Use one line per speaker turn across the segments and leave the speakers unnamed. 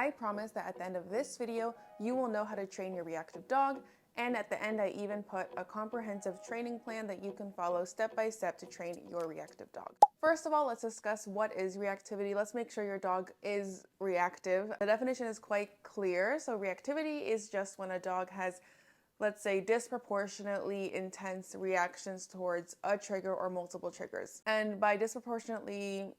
I promise that at the end of this video, you will know how to train your reactive dog. And at the end, I even put a comprehensive training plan that you can follow step by step to train your reactive dog. First of all, let's discuss what is reactivity. Let's make sure your dog is reactive. The definition is quite clear. So reactivity is just when a dog has, let's say, disproportionately intense reactions towards a trigger or multiple triggers. And by disproportionately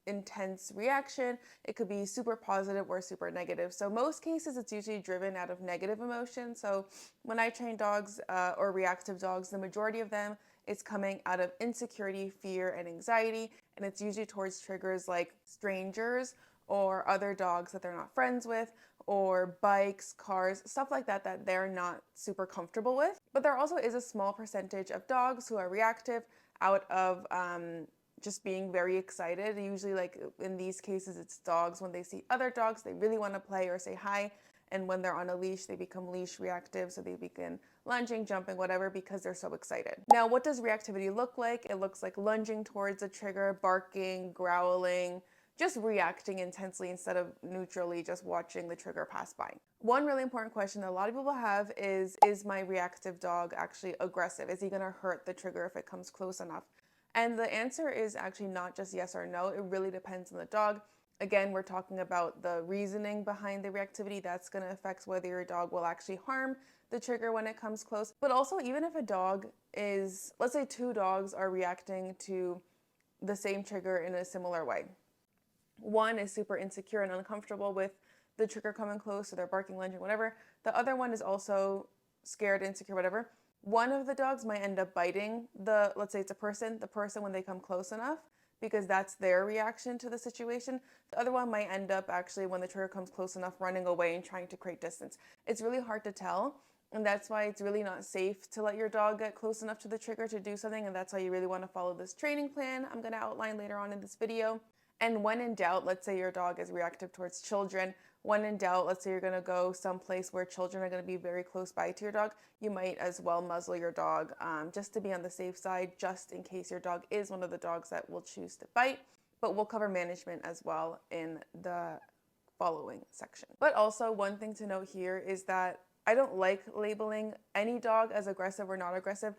intense reaction, it could be super positive or super negative. So most cases it's usually driven out of negative emotion. So when I train dogs or reactive dogs, the majority of them is coming out of insecurity, fear, and anxiety, and it's usually towards triggers like strangers or other dogs that they're not friends with, or bikes, cars, stuff like that that they're not super comfortable with. But there also is a small percentage of dogs who are reactive out of just being very excited. Usually, like in these cases, it's dogs when they see other dogs, they really want to play or say hi. And when they're on a leash, they become leash reactive. So they begin lunging, jumping, whatever, because they're so excited. Now, what does reactivity look like? It looks like lunging towards a trigger, barking, growling, just reacting intensely instead of neutrally just watching the trigger pass by. One really important question that a lot of people have is my reactive dog actually aggressive? Is he going to hurt the trigger if it comes close enough? And the answer is actually not just yes or no. It really depends on the dog. Again, we're talking about the reasoning behind the reactivity. That's going to affect whether your dog will actually harm the trigger when it comes close. But also, even if a dog is, let's say two dogs are reacting to the same trigger in a similar way. One is super insecure and uncomfortable with the trigger coming close, so they're barking, lunging, whatever. The other one is also scared, insecure, whatever. One of the dogs might end up biting let's say it's the person when they come close enough, because that's their reaction to the situation. The other one might end up actually, when the trigger comes close enough, running away and trying to create distance. It's really hard to tell, and that's why it's really not safe to let your dog get close enough to the trigger to do something, and that's why you really want to follow this training plan I'm going to outline later on in this video. And when in doubt, let's say your dog is reactive towards children. When in doubt, let's say you're going to go someplace where children are going to be very close by to your dog, you might as well muzzle your dog just to be on the safe side, just in case your dog is one of the dogs that will choose to bite. But we'll cover management as well in the following section. But also, one thing to note here is that I don't like labeling any dog as aggressive or not aggressive.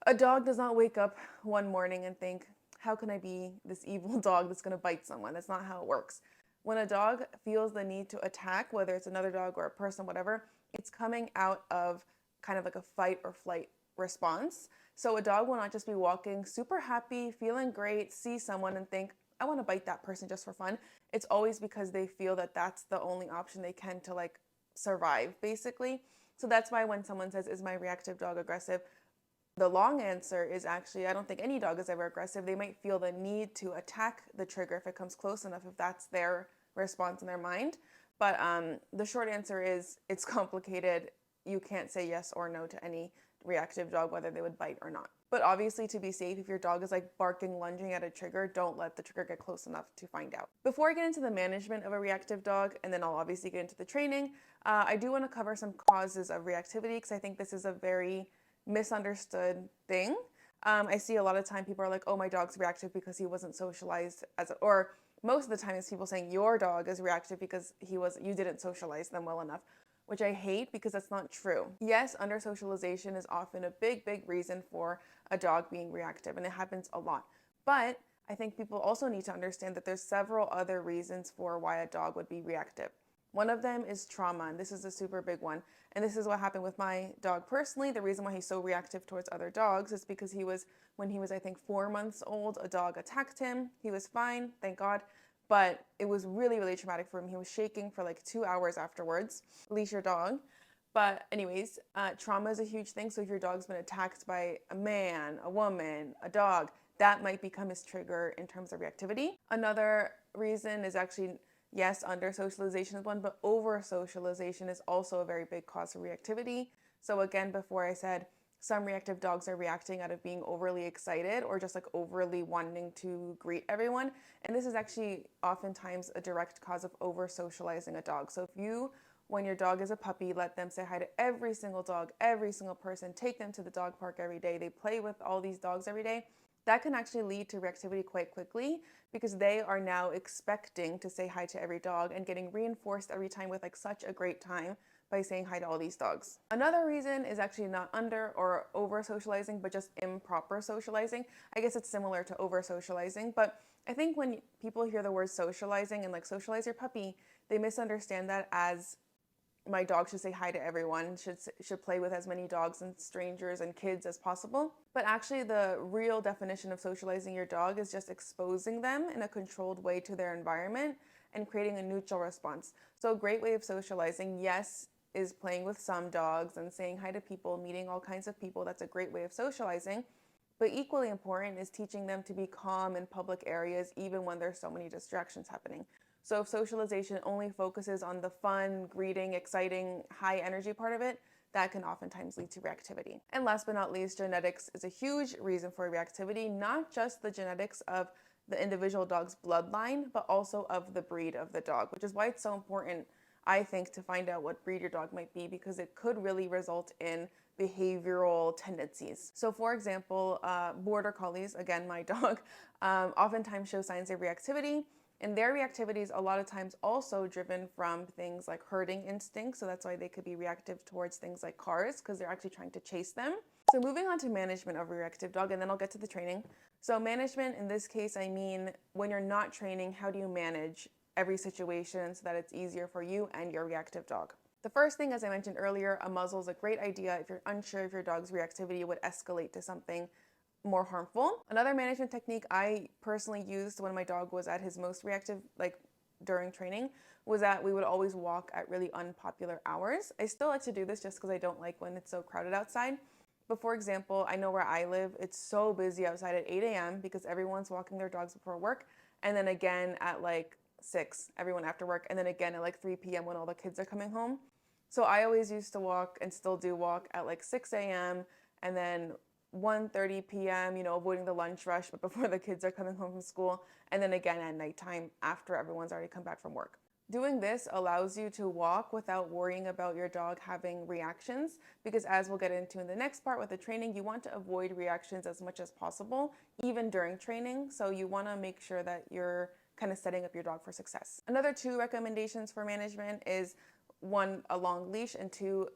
A dog does not wake up one morning and think, how can I be this evil dog that's going to bite someone? That's not how it works. When a dog feels the need to attack, whether it's another dog or a person, whatever, it's coming out of kind of like a fight or flight response. So a dog will not just be walking super happy, feeling great, see someone and think, I want to bite that person just for fun. It's always because they feel that that's the only option they can to like survive, basically. So that's why when someone says, is my reactive dog aggressive? The long answer is actually, I don't think any dog is ever aggressive. They might feel the need to attack the trigger if it comes close enough, if that's their response in their mind. But the short answer is it's complicated. You can't say yes or no to any reactive dog, whether they would bite or not. But obviously, to be safe, if your dog is like barking, lunging at a trigger, don't let the trigger get close enough to find out. Before I get into the management of a reactive dog, and then I'll obviously get into the training, I do want to cover some causes of reactivity, because I think this is a very misunderstood thing. I see a lot of time people are like, oh, my dog's reactive because he wasn't socialized or most of the time it's people saying your dog is reactive because you didn't socialize them well enough, which I hate because that's not true. Yes, under socialization is often a big reason for a dog being reactive, and it happens a lot. But I think people also need to understand that there's several other reasons for why a dog would be reactive. One of them is trauma, and this is a super big one. And this is what happened with my dog personally. The reason why he's so reactive towards other dogs is because when he was, I think, 4 months old, a dog attacked him. He was fine, thank God. But it was really traumatic for him. He was shaking for like 2 hours afterwards. Leash your dog. But anyways, trauma is a huge thing. So if your dog's been attacked by a man, a woman, a dog, that might become his trigger in terms of reactivity. Another reason is actually, yes, under socialization is one, but over socialization is also a very big cause for reactivity. So again, before I said some reactive dogs are reacting out of being overly excited or just like overly wanting to greet everyone. And this is actually oftentimes a direct cause of over socializing a dog. So if you, when your dog is a puppy, let them say hi to every single dog, every single person, take them to the dog park every day, they play with all these dogs every day, that can actually lead to reactivity quite quickly because they are now expecting to say hi to every dog and getting reinforced every time with like such a great time by saying hi to all these dogs. Another reason is actually not under or over socializing, but just improper socializing. I guess it's similar to over socializing, but I think when people hear the word socializing and like socialize your puppy, they misunderstand that as my dog should say hi to everyone, should play with as many dogs and strangers and kids as possible. But actually the real definition of socializing your dog is just exposing them in a controlled way to their environment and creating a neutral response. So a great way of socializing, yes, is playing with some dogs and saying hi to people, meeting all kinds of people. That's a great way of socializing. But equally important is teaching them to be calm in public areas, even when there's so many distractions happening. So if socialization only focuses on the fun, greeting, exciting, high energy part of it, that can oftentimes lead to reactivity. And last but not least, genetics is a huge reason for reactivity, not just the genetics of the individual dog's bloodline, but also of the breed of the dog, which is why it's so important, I think, to find out what breed your dog might be, because it could really result in behavioral tendencies. So for example, border collies, again, my dog, oftentimes show signs of reactivity. And their reactivity is a lot of times also driven from things like herding instincts. So that's why they could be reactive towards things like cars, because they're actually trying to chase them. So moving on to management of a reactive dog, and then I'll get to the training. So management, in this case, I mean, when you're not training, how do you manage every situation so that it's easier for you and your reactive dog? The first thing, as I mentioned earlier, a muzzle is a great idea if you're unsure if your dog's reactivity would escalate to something more harmful. Another management technique I personally used when my dog was at his most reactive, like during training, was that we would always walk at really unpopular hours. I still like to do this just because I don't like when it's so crowded outside. But for example, I know where I live, it's so busy outside at 8 a.m. because everyone's walking their dogs before work. And then again at like 6, everyone after work. And then again at like 3 p.m. when all the kids are coming home. So I always used to walk and still do walk at like 6 a.m. and then 1:30 p.m., avoiding the lunch rush, but before the kids are coming home from school, and then again at nighttime after everyone's already come back from work. Doing this allows you to walk without worrying about your dog having reactions, because as we'll get into in the next part with the training, you want to avoid reactions as much as possible, even during training. So you want to make sure that you're kind of setting up your dog for success. Another 2 recommendations for management is 1, a long leash, and 2,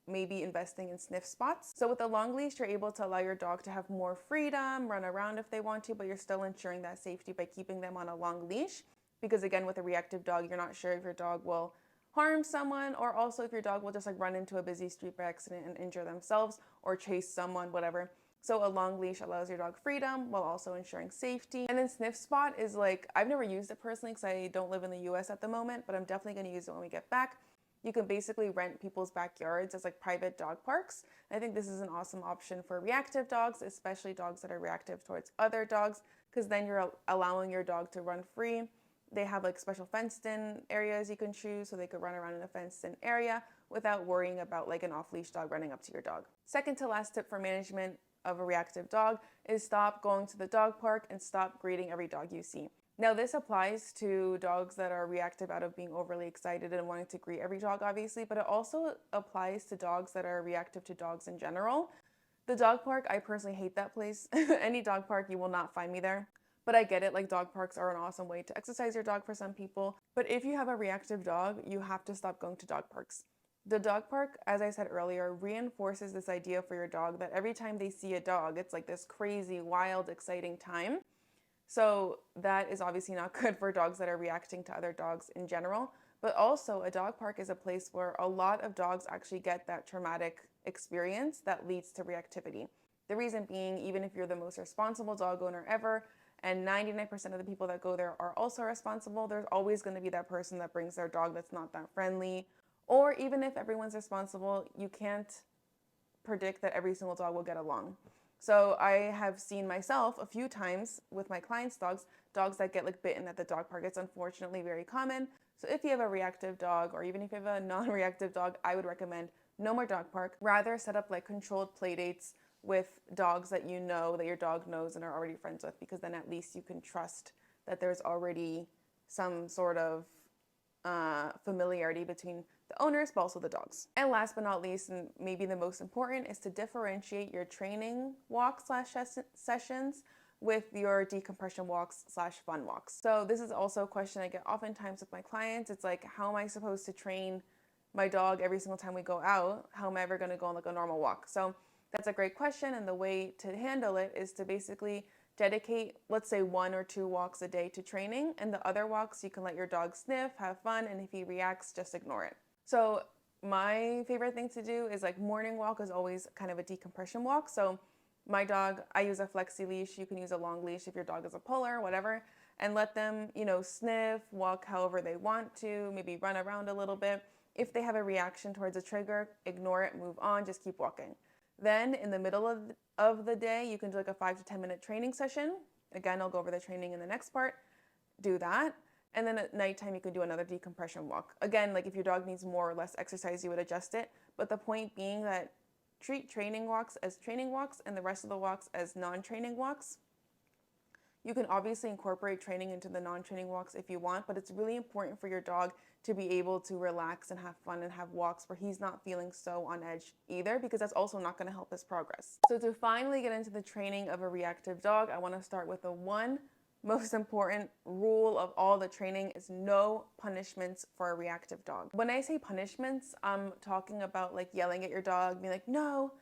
maybe investing in sniff spots. So with a long leash, you're able to allow your dog to have more freedom, run around if they want to, but you're still ensuring that safety by keeping them on a long leash. Because again, with a reactive dog, you're not sure if your dog will harm someone, or also if your dog will just like run into a busy street by accident and injure themselves or chase someone, whatever. So a long leash allows your dog freedom while also ensuring safety. And then sniff spot is like, I've never used it personally because I don't live in the US at the moment, but I'm definitely going to use it when we get back. You can basically rent people's backyards as like private dog parks. I think this is an awesome option for reactive dogs, especially dogs that are reactive towards other dogs, because then you're allowing your dog to run free. They have like special fenced in areas you can choose so they could run around in a fenced in area without worrying about like an off-leash dog running up to your dog. Second to last tip for management of a reactive dog is stop going to the dog park and stop greeting every dog you see. Now this applies to dogs that are reactive out of being overly excited and wanting to greet every dog, obviously, but it also applies to dogs that are reactive to dogs in general. The dog park, I personally hate that place. Any dog park, you will not find me there. But I get it, like dog parks are an awesome way to exercise your dog for some people. But if you have a reactive dog, you have to stop going to dog parks. The dog park, as I said earlier, reinforces this idea for your dog that every time they see a dog, it's like this crazy, wild, exciting time. So that is obviously not good for dogs that are reacting to other dogs in general. But also a dog park is a place where a lot of dogs actually get that traumatic experience that leads to reactivity. The reason being, even if you're the most responsible dog owner ever, and 99% of the people that go there are also responsible, there's always going to be that person that brings their dog that's not that friendly. Or even if everyone's responsible, you can't predict that every single dog will get along. So I have seen myself a few times with my clients' dogs that get like bitten at the dog park. It's unfortunately very common. So if you have a reactive dog, or even if you have a non-reactive dog, I would recommend no more dog park. Rather set up like controlled play dates with dogs that you know, that your dog knows and are already friends with, because then at least you can trust that there's already some sort of familiarity between the owners, but also the dogs. And last but not least, and maybe the most important, is to differentiate your training walk/sessions with your decompression walks / fun walks. So this is also a question I get oftentimes with my clients. It's like, how am I supposed to train my dog every single time we go out? How am I ever going to go on like a normal walk? So that's a great question. And the way to handle it is to basically dedicate, let's say 1 or 2 walks a day to training, and the other walks you can let your dog sniff, have fun, and if he reacts, just ignore it. So my favorite thing to do is like morning walk is always kind of a decompression walk. So my dog, I use a flexi leash. You can use a long leash if your dog is a puller, whatever, and let them, sniff, walk however they want to, maybe run around a little bit. If they have a reaction towards a trigger, ignore it, move on, just keep walking. Then in the middle of the day, you can do like a 5 to 10 minute training session. Again, I'll go over the training in the next part. Do that. And then at nighttime, you can do another decompression walk. Again, like if your dog needs more or less exercise, you would adjust it. But the point being that treat training walks as training walks and the rest of the walks as non-training walks. You can obviously incorporate training into the non-training walks if you want, but it's really important for your dog to be able to relax and have fun and have walks where he's not feeling so on edge either, because that's also not going to help his progress. So to finally get into the training of a reactive dog, I want to start with the one most important rule of all the training is no punishments for a reactive dog. When I say punishments, I'm talking about like yelling at your dog, being like, no,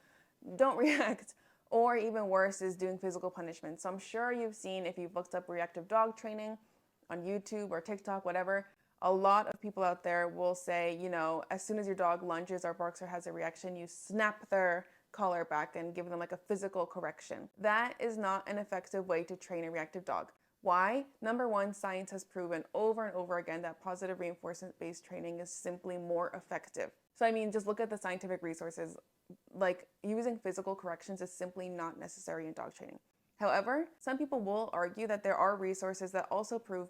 don't react. Or even worse is doing physical punishment. So I'm sure you've seen, if you've looked up reactive dog training on YouTube or TikTok, whatever, a lot of people out there will say, as soon as your dog lunges or barks or has a reaction, you snap their collar back and give them like a physical correction. That is not an effective way to train a reactive dog. Why? Number one, science has proven over and over again that positive reinforcement-based training is simply more effective. So just look at the scientific resources. Like using physical corrections is simply not necessary in dog training. However, some people will argue that there are resources that also prove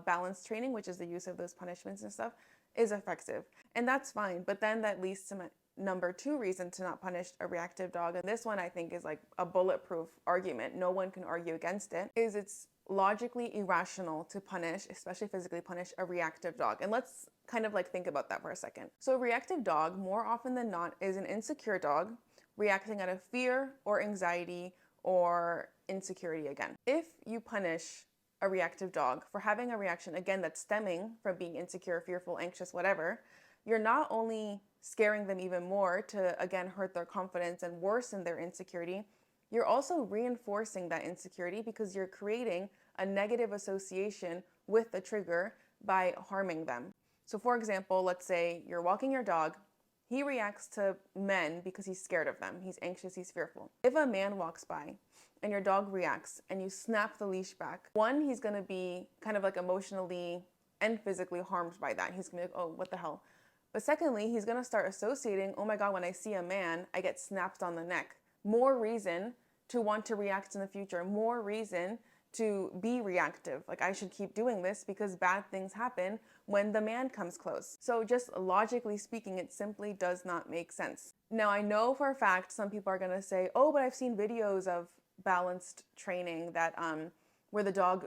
balanced training, which is the use of those punishments and stuff, is effective. And that's fine. But then that leads to my number 2 reason to not punish a reactive dog. And this one I think is like a bulletproof argument. No one can argue against it. Is it's logically irrational to punish, especially physically punish, a reactive dog. And let's kind of like think about that for a second. So a reactive dog, more often than not, is an insecure dog reacting out of fear or anxiety or insecurity again. If you punish a reactive dog for having a reaction, again, that's stemming from being insecure, fearful, anxious, whatever, you're not only scaring them even more to, again, hurt their confidence and worsen their insecurity, you're also reinforcing that insecurity because you're creating a negative association with the trigger by harming them. So for example, let's say you're walking your dog, he reacts to men because he's scared of them. He's anxious, he's fearful. If a man walks by and your dog reacts and you snap the leash back, one, he's gonna be kind of like emotionally and physically harmed by that. He's gonna be like, oh, what the hell? But secondly, he's gonna start associating, oh my God, when I see a man, I get snapped on the neck. More reason to want to react in the future, more reason to be reactive. Like I should keep doing this because bad things happen when the man comes close. So just logically speaking, it simply does not make sense. Now I know for a fact some people are gonna say, oh, but I've seen videos of balanced training that where the dog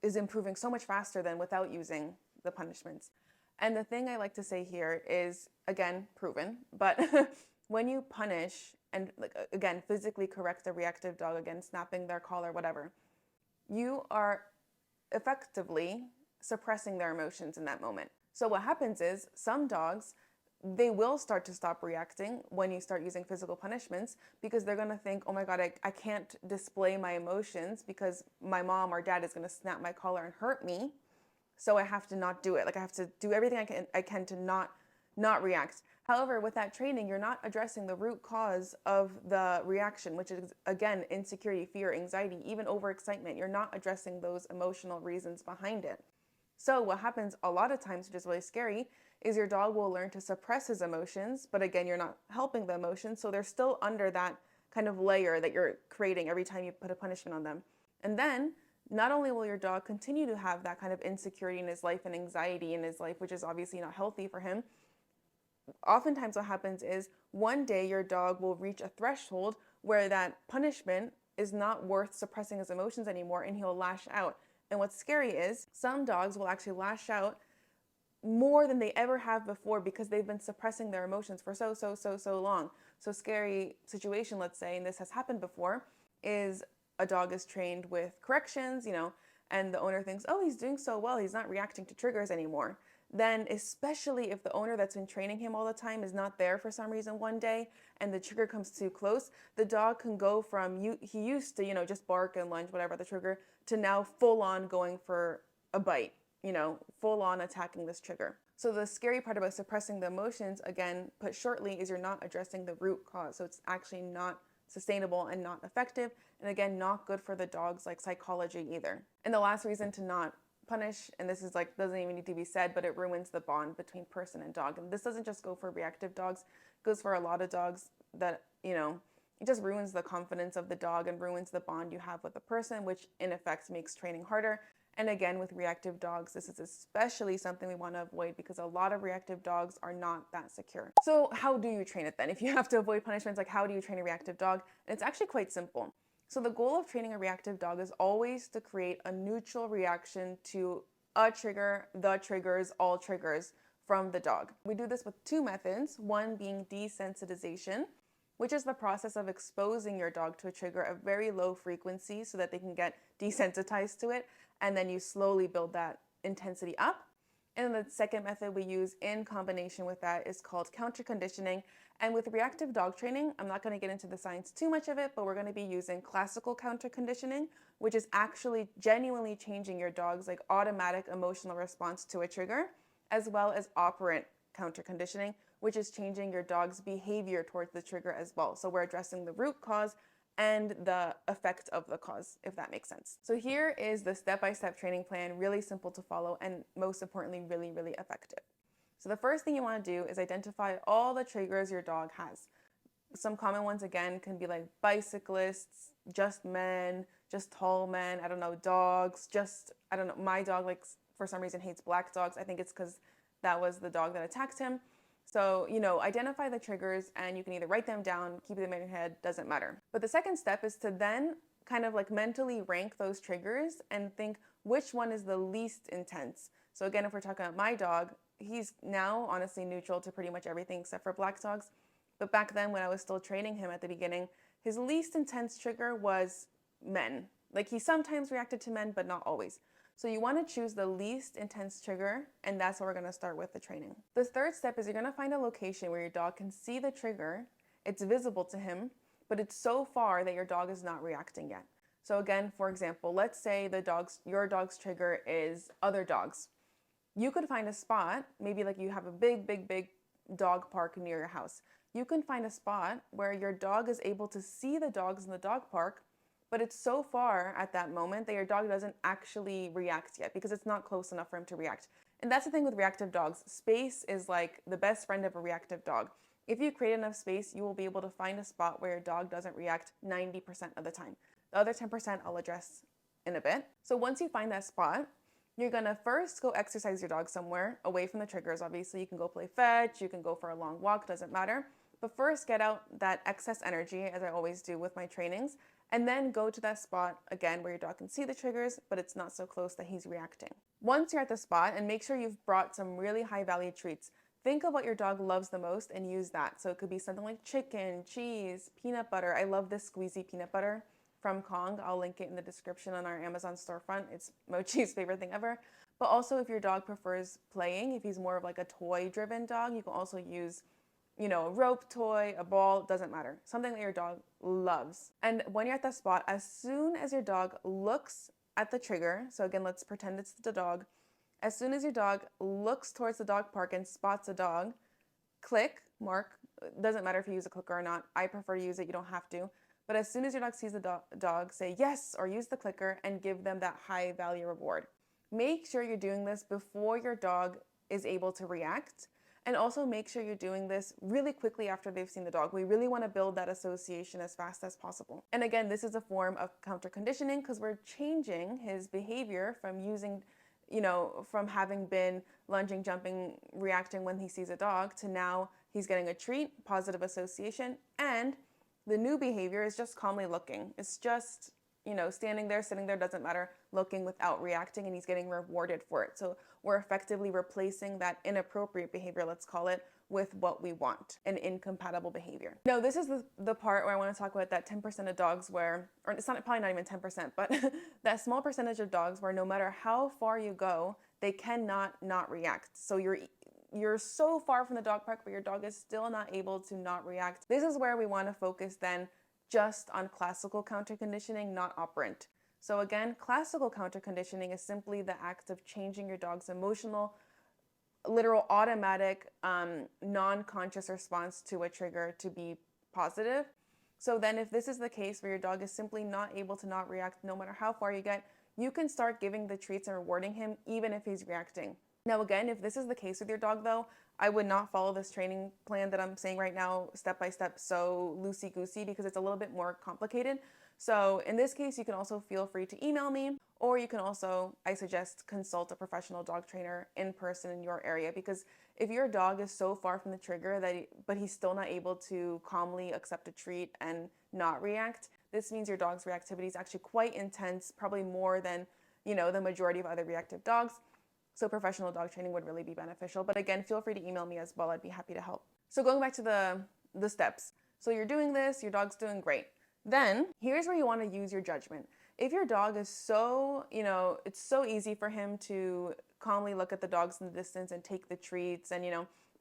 is improving so much faster than without using the punishments. And the thing I like to say here is, again, proven, but when you punish and again, physically correct the reactive dog, again, snapping their collar, whatever, you are effectively suppressing their emotions in that moment. So what happens is some dogs, they will start to stop reacting when you start using physical punishments because they're going to think, oh my God, I can't display my emotions because my mom or dad is going to snap my collar and hurt me. So I have to not do it. Like I have to do everything I can to not react. However, with that training, you're not addressing the root cause of the reaction, which is, again, insecurity, fear, anxiety, even overexcitement. You're not addressing those emotional reasons behind it. So what happens a lot of times, which is really scary, is your dog will learn to suppress his emotions, but again, you're not helping the emotions, so they're still under that kind of layer that you're creating every time you put a punishment on them. And then, not only will your dog continue to have that kind of insecurity in his life and anxiety in his life, which is obviously not healthy for him, oftentimes what happens is one day your dog will reach a threshold where that punishment is not worth suppressing his emotions anymore and he'll lash out. And what's scary is some dogs will actually lash out more than they ever have before because they've been suppressing their emotions for so long. So scary situation, let's say, and this has happened before, is a dog is trained with corrections, and the owner thinks, oh, he's doing so well, he's not reacting to triggers anymore, then especially if the owner that's been training him all the time is not there for some reason one day and the trigger comes too close, the dog can go from he used to, just bark and lunge, whatever the trigger, to now full on going for a bite, full on attacking this trigger. So the scary part about suppressing the emotions, again, put shortly, is you're not addressing the root cause. So it's actually not sustainable and not effective. And again, not good for the dog's psychology either. And the last reason to not punish, and this is doesn't even need to be said, but it ruins the bond between person and dog. And this doesn't just go for reactive dogs, it goes for a lot of dogs that, it just ruins the confidence of the dog and ruins the bond you have with the person, which in effect makes training harder. And again, with reactive dogs, this is especially something we want to avoid because a lot of reactive dogs are not that secure. So how do you train it then? If you have to avoid punishments, how do you train a reactive dog? And it's actually quite simple. So the goal of training a reactive dog is always to create a neutral reaction to a trigger, the triggers, all triggers from the dog. We do this with two methods, one being desensitization, which is the process of exposing your dog to a trigger at very low frequency so that they can get desensitized to it, and then you slowly build that intensity up. And then the second method we use in combination with that is called counter conditioning. And with reactive dog training, I'm not going to get into the science too much of it, but we're going to be using classical counter conditioning, which is actually genuinely changing your dog's automatic emotional response to a trigger, as well as operant counter conditioning, which is changing your dog's behavior towards the trigger as well. So we're addressing the root cause and the effect of the cause, if that makes sense. So here is the step-by-step training plan, really simple to follow and most importantly, really, really effective. So the first thing you want to do is identify all the triggers your dog has. Some common ones again can be like bicyclists, just men, just tall men, dogs, my dog for some reason hates black dogs. I think it's because that was the dog that attacked him. So, identify the triggers and you can either write them down, keep them in your head, doesn't matter. But the second step is to then kind of mentally rank those triggers and think which one is the least intense. So again, if we're talking about my dog, he's now honestly neutral to pretty much everything except for black dogs. But back then when I was still training him at the beginning, his least intense trigger was men. He sometimes reacted to men, but not always. So you want to choose the least intense trigger, and that's what we're going to start with the training. The third step is you're going to find a location where your dog can see the trigger, it's visible to him, but it's so far that your dog is not reacting yet. So again, for example, let's say your dog's trigger is other dogs. You could find a spot, maybe you have a big dog park near your house. You can find a spot where your dog is able to see the dogs in the dog park, but it's so far at that moment that your dog doesn't actually react yet because it's not close enough for him to react. And that's the thing with reactive dogs. Space is the best friend of a reactive dog. If you create enough space, you will be able to find a spot where your dog doesn't react 90% of the time. The other 10% I'll address in a bit. So once you find that spot, you're gonna first go exercise your dog somewhere away from the triggers. Obviously, you can go play fetch, you can go for a long walk, doesn't matter. But first get out that excess energy, as I always do with my trainings, and then go to that spot again where your dog can see the triggers, but it's not so close that he's reacting. Once you're at the spot, and make sure you've brought some really high value treats. Think of what your dog loves the most and use that. So it could be something like chicken, cheese, peanut butter. I love this squeezy peanut butter from Kong. I'll link it in the description on our Amazon storefront. It's Mochi's favorite thing ever. But also if your dog prefers playing, if he's more of a toy driven dog, you can also use a rope toy, a ball, doesn't matter. Something that your dog loves. And when you're at that spot, as soon as your dog looks at the trigger, so again, let's pretend it's the dog. As soon as your dog looks towards the dog park and spots a dog, click, mark, doesn't matter if you use a clicker or not. I prefer to use it, you don't have to. But as soon as your dog sees the dog, say yes or use the clicker and give them that high value reward. Make sure you're doing this before your dog is able to react. And also make sure you're doing this really quickly after they've seen the dog. We really want to build that association as fast as possible. And again, this is a form of counter conditioning because we're changing his behavior from from having been lunging, jumping, reacting when he sees a dog to now he's getting a treat, positive association, and the new behavior is just calmly looking. It's just, standing there, sitting there, doesn't matter, looking without reacting, and he's getting rewarded for it. So we're effectively replacing that inappropriate behavior, let's call it, with what we want, an incompatible behavior. Now, this is the part where I want to talk about that 10% of dogs where, or it's not probably not even 10%, but that small percentage of dogs where no matter how far you go, they cannot not react. So you're so far from the dog park, but your dog is still not able to not react. This is where we want to focus then just on classical counter conditioning, not operant. So again, classical counter conditioning is simply the act of changing your dog's emotional, literal, automatic, non-conscious response to a trigger to be positive. So then if this is the case where your dog is simply not able to not react no matter how far you get, you can start giving the treats and rewarding him even if he's reacting. Now again, if this is the case with your dog though, I would not follow this training plan that I'm saying right now step by step so loosey-goosey, because it's a little bit more complicated. So in this case, you can also feel free to email me, or you can also, I suggest, consult a professional dog trainer in person in your area, because if your dog is so far from the trigger but he's still not able to calmly accept a treat and not react, this means your dog's reactivity is actually quite intense, probably more than, the majority of other reactive dogs. So professional dog training would really be beneficial. But again, feel free to email me as well. I'd be happy to help. So going back to the steps. So you're doing this, your dog's doing great. Then here's where you want to use your judgment. If your dog is so, it's so easy for him to calmly look at the dogs in the distance and take the treats and,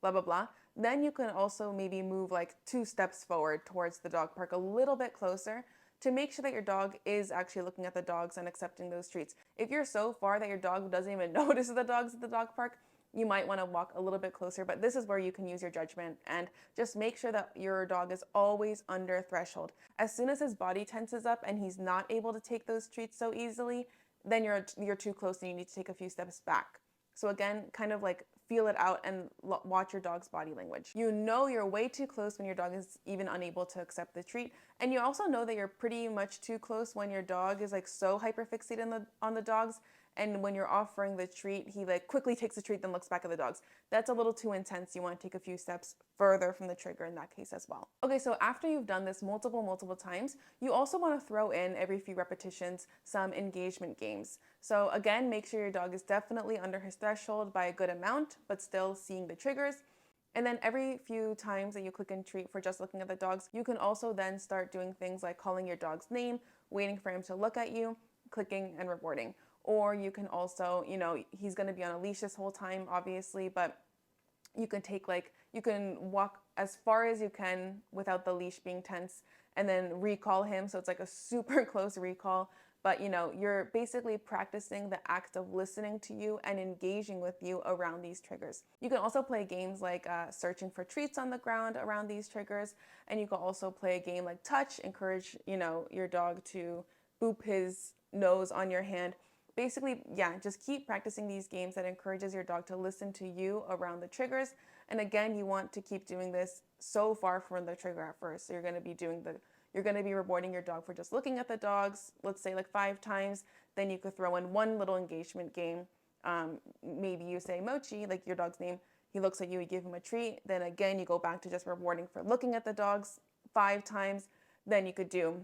blah, blah, blah, then you can also maybe move like 2 steps forward towards the dog park, a little bit closer, to make sure that your dog is actually looking at the dogs and accepting those treats. If you're so far that your dog doesn't even notice the dogs at the dog park, you might want to walk a little bit closer, but this is where you can use your judgment and just make sure that your dog is always under threshold. As soon as his body tenses up and he's not able to take those treats so easily, then you're too close and you need to take a few steps back. So again, kind of like feel it out and watch your dog's body language. You know you're way too close when your dog is even unable to accept the treat. And you also know that you're pretty much too close when your dog is like so hyperfixated on the dogs. And when you're offering the treat, he like quickly takes the treat, then looks back at the dogs. That's a little too intense. You want to take a few steps further from the trigger in that case as well. Okay, so after you've done this multiple times, you also want to throw in every few repetitions some engagement games. So again, make sure your dog is definitely under his threshold by a good amount, but still seeing the triggers. And then every few times that you click and treat for just looking at the dogs, you can also then start doing things like calling your dog's name, waiting for him to look at you, clicking and rewarding. Or you can also, he's going to be on a leash this whole time, obviously, but you can walk as far as you can without the leash being tense and then recall him. So it's like a super close recall, but you're basically practicing the act of listening to you and engaging with you around these triggers. You can also play games like searching for treats on the ground around these triggers. And you can also play a game like touch, encourage, your dog to boop his nose on your hand. Basically, just keep practicing these games that encourages your dog to listen to you around the triggers. And again, you want to keep doing this so far from the trigger at first. So you're going to be rewarding your dog for just looking at the dogs, let's say like 5 times. Then you could throw in one little engagement game. Maybe you say Mochi, like your dog's name. He looks at you, you give him a treat. Then again, you go back to just rewarding for looking at the dogs 5 times. Then you could do,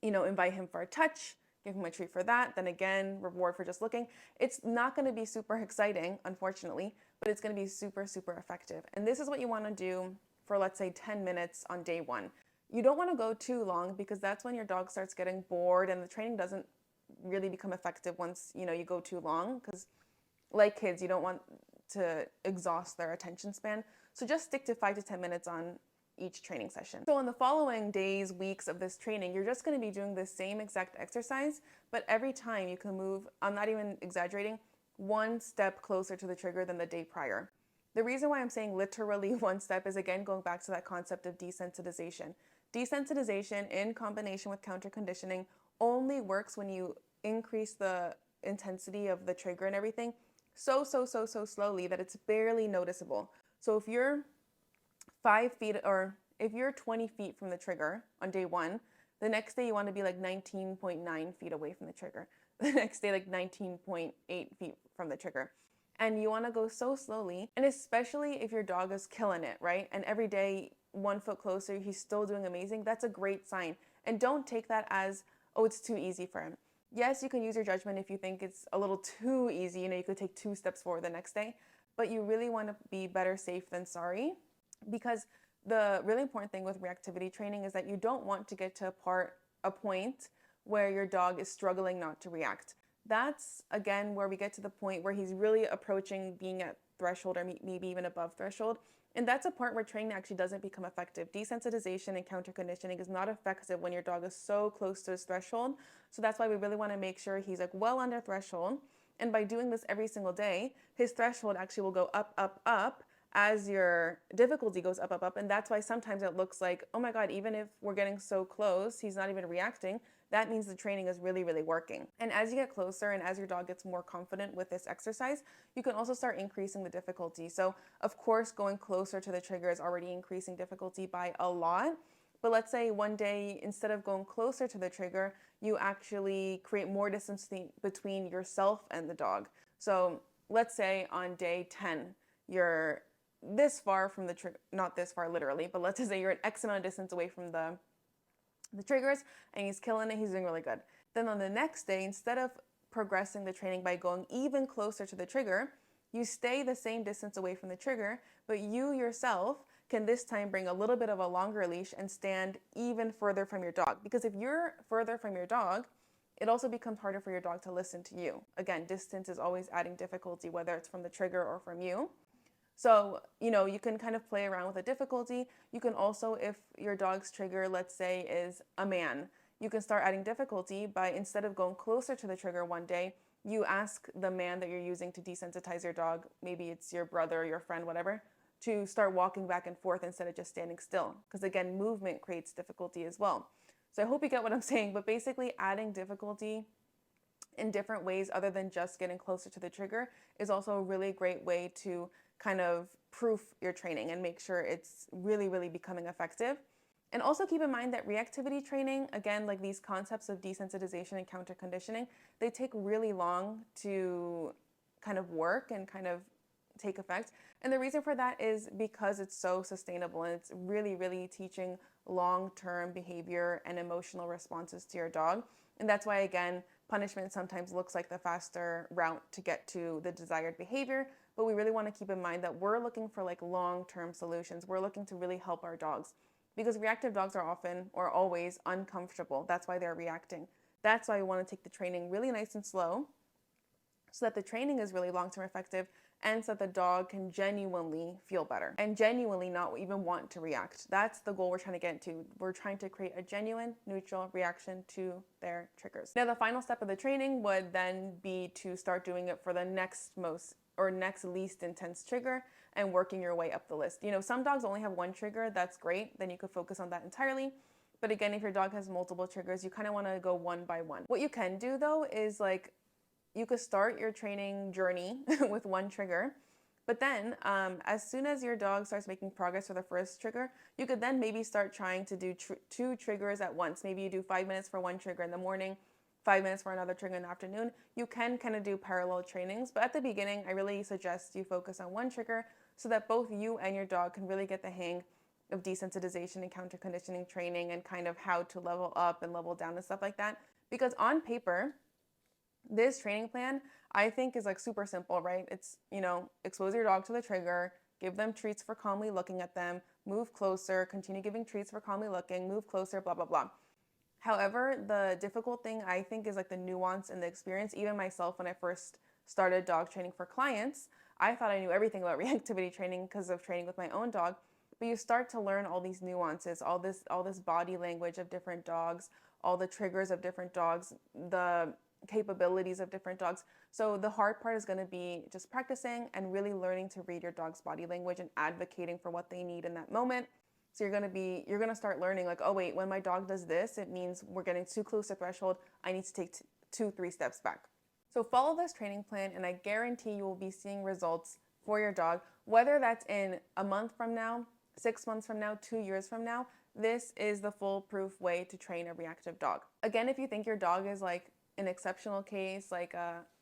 invite him for a touch, give him a treat for that, then again, reward for just looking. It's not going to be super exciting, unfortunately, but it's going to be super effective. And this is what you want to do for, let's say, 10 minutes on day 1. You don't want to go too long because that's when your dog starts getting bored and the training doesn't really become effective once, you go too long, because like kids, you don't want to exhaust their attention span. So just stick to 5 to 10 minutes on each training session. So in the following days, weeks of this training, you're just going to be doing the same exact exercise, but every time you can move, I'm not even exaggerating, 1 step closer to the trigger than the day prior. The reason why I'm saying literally 1 step is, again, going back to that concept of desensitization. Desensitization in combination with counter conditioning only works when you increase the intensity of the trigger and everything so slowly that it's barely noticeable. So if you're 5 feet, or if you're 20 feet from the trigger on day 1, the next day you want to be like 19.9 feet away from the trigger. The next day, like 19.8 feet from the trigger. And you want to go so slowly, and especially if your dog is killing it, right? And every day, 1 foot closer, he's still doing amazing. That's a great sign. And don't take that as, oh, it's too easy for him. Yes, you can use your judgment if you think it's a little too easy. You could take 2 steps forward the next day, but you really want to be better safe than sorry, because the really important thing with reactivity training is that you don't want to get to a point where your dog is struggling not to react. That's again where we get to the point where he's really approaching being at threshold or maybe even above threshold. And that's a part where training actually doesn't become effective. Desensitization and counter conditioning is not effective when your dog is so close to his threshold. So that's why we really want to make sure he's like well under threshold. And by doing this every single day, his threshold actually will go up, up, up as your difficulty goes up, up, up. And that's why sometimes it looks like, oh my God, even if we're getting so close, he's not even reacting. That means the training is really, really working. And as you get closer and as your dog gets more confident with this exercise, you can also start increasing the difficulty. So of course, going closer to the trigger is already increasing difficulty by a lot. But let's say one day, instead of going closer to the trigger, you actually create more distance between yourself and the dog. So let's say on day 10, you're this far from the trigger, not this far literally, but let's just say you're an X amount of distance away from the triggers and he's killing it, he's doing really good. Then on the next day, instead of progressing the training by going even closer to the trigger, you stay the same distance away from the trigger, but you yourself can this time bring a little bit of a longer leash and stand even further from your dog. Because if you're further from your dog, it also becomes harder for your dog to listen to you. Again, distance is always adding difficulty, whether it's from the trigger or from you. So, you can kind of play around with the difficulty. You can also, if your dog's trigger, let's say, is a man, you can start adding difficulty by, instead of going closer to the trigger one day, you ask the man that you're using to desensitize your dog, maybe it's your brother, your friend, whatever, to start walking back and forth instead of just standing still. Because again, movement creates difficulty as well. So I hope you get what I'm saying, but basically adding difficulty in different ways other than just getting closer to the trigger is also a really great way to kind of proof your training and make sure it's really, really becoming effective. And also keep in mind that reactivity training, again, like these concepts of desensitization and counter conditioning, they take really long to kind of work and kind of take effect. And the reason for that is because it's so sustainable and it's really, really teaching long-term behavior and emotional responses to your dog. And that's why, again, punishment sometimes looks like the faster route to get to the desired behavior, but we really want to keep in mind that we're looking for like long-term solutions. We're looking to really help our dogs because reactive dogs are often or always uncomfortable. That's why they're reacting. That's why we want to take the training really nice and slow so that the training is really long-term effective and so that the dog can genuinely feel better and genuinely not even want to react. That's the goal we're trying to get to. We're trying to create a genuine, neutral reaction to their triggers. Now, the final step of the training would then be to start doing it for the next least intense trigger and working your way up the list. Some dogs only have one trigger. That's great. Then you could focus on that entirely. But again, if your dog has multiple triggers, you kind of want to go one by one. What you can do though is you could start your training journey with one trigger, but then as soon as your dog starts making progress for the first trigger, you could then maybe start trying to do 2 triggers at once. Maybe you do 5 minutes for one trigger in the morning, 5 minutes for another trigger in the afternoon. You can kind of do parallel trainings, but at the beginning, I really suggest you focus on one trigger so that both you and your dog can really get the hang of desensitization and counter conditioning training and kind of how to level up and level down and stuff like that. Because on paper, this training plan, I think, is super super right? It's, expose your dog to the trigger, give them treats for calmly looking at them, move closer, continue giving treats for calmly looking, move closer, blah, blah, blah. However, the difficult thing I think is the nuance in the experience. Even myself, when I first started dog training for clients, I thought I knew everything about reactivity training because of training with my own dog. But you start to learn all these nuances, all this body language of different dogs, all the triggers of different dogs, the capabilities of different dogs. So the hard part is going to be just practicing and really learning to read your dog's body language and advocating for what they need in that moment. So you're going to start learning oh wait, when my dog does this, it means we're getting too close to threshold. I need to take 2-3 steps back. So follow this training plan and I guarantee you will be seeing results for your dog, whether that's in a month from now, 6 months from now, 2 years from now. This is the foolproof way to train a reactive dog. Again, if you think your dog is an exceptional case,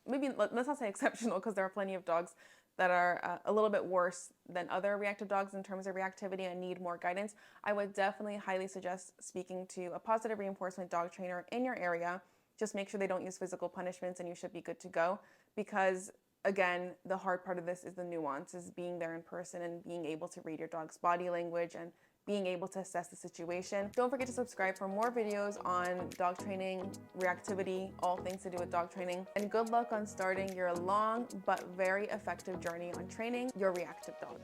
maybe let's not say exceptional because there are plenty of dogs that are a little bit worse than other reactive dogs in terms of reactivity and need more guidance, I would definitely highly suggest speaking to a positive reinforcement dog trainer in your area Just make sure they don't use physical punishments and you should be good to go, because again, the hard part of this is the nuances, being there in person and being able to read your dog's body language and being able to assess the situation. Don't forget to subscribe for more videos on dog training, reactivity, all things to do with dog training. And good luck on starting your long but very effective journey on training your reactive dog.